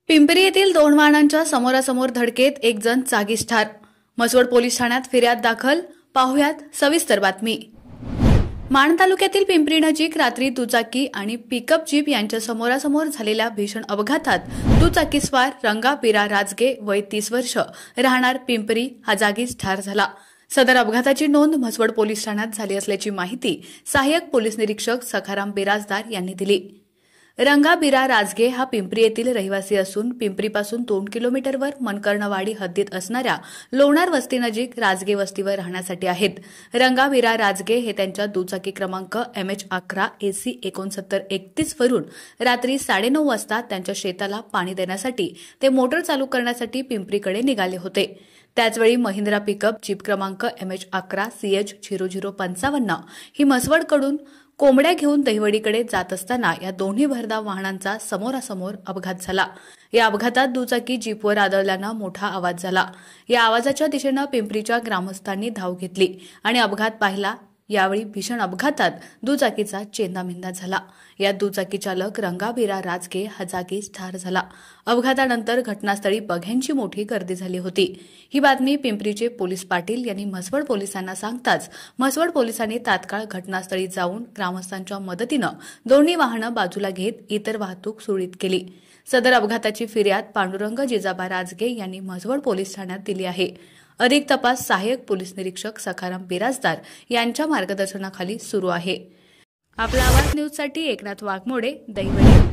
पिंपरी येथील दोन वाहनांच्या समोरासमोर धडकेत एक जण जागीच ठार। म्हसवड पोलीस ठाण्यात फिर्याद दाखल। पाहुयात सविस्तर बातमी। माण तालुक्यातील पिंपरी नजीक रात्री दुचाकी आणि पिकअप जीप यांच्या समोरासमोर झालेल्या भीषण अपघातात दुचाकीस्वार रंगा बिरा राजगे वय 30 वर्ष राहणार पिंपरी हा जागीच ठार झाला। सदर अपघाताची नोंद म्हसवड पोलीस ठाण्यात झाली असल्याची माहिती सहाय्यक पोलीस निरीक्षक सखाराम बिराजदार यांनी दिली। रंगा बिरा राजगे हा पिंपरी येथील रहिवासी असून पिंपरीपासून 2 किलोमीटरवर मनकर्णवाडी हद्दीत असणाऱ्या लोणार वस्तीनजीक राजगे वस्तीवर राहण्यासाठी आहेत। रंगा बिरा राजगे हे त्यांच्या दुचाकी क्रमांक MH11 AC 6931 वरून रात्री 9:30 वाजता त्यांच्या शेताला पाणी देण्यासाठी ते मोटर चालू करण्यासाठी पिंपरीकडे निघाले होते। त्याचवेळी महिंद्रा पिकअप जीप क्रमांक MH11 CH 0055 ही म्हसवडकडून कोंबड्या घेऊन दहिवडीकडे जात असताना या दोन्ही भरधाव वाहनांचा समोरासमोर अपघात झाला। या अपघातात दुचाकी जीपवर आदळल्याने मोठा आवाज झाला। या आवाजाच्या दिशेने पिंपरीच्या ग्रामस्थांनी धाव घेतली आणि अपघात पाहिला। यावेळी भीषण अपघातात दुचाकीचा चेंदामेंदा झाला। यात दुचाकी चालक रंगाबिरा राजगे हा जागीच ठार झाला। अपघातानंतर घटनास्थळी बघ्यांची मोठी गर्दी झाली होती। ही बातमी पिंपरीचे पोलीस पाटील यांनी म्हसवड पोलिसांना सांगताच म्हसवड पोलिसांनी तात्काळ घटनास्थळी जाऊन ग्रामस्थांच्या मदतीने दोन्ही वाहनं बाजूला घेत इतर वाहतूक सुरळीत केली। सदर अपघाताची फिर्याद पांडुरंग जिजाबा राजगे यांनी म्हसवड पोलीस ठाण्यात दिली आहे। अधिक तपास सहाय्यक पोलीस निरीक्षक सखाराम बिराजदार यांच्या मार्गदर्शनाखाली सुरू आहे। आपला आवाज न्यूजसाठी एकनाथ वाघमोडे, दहिवडी।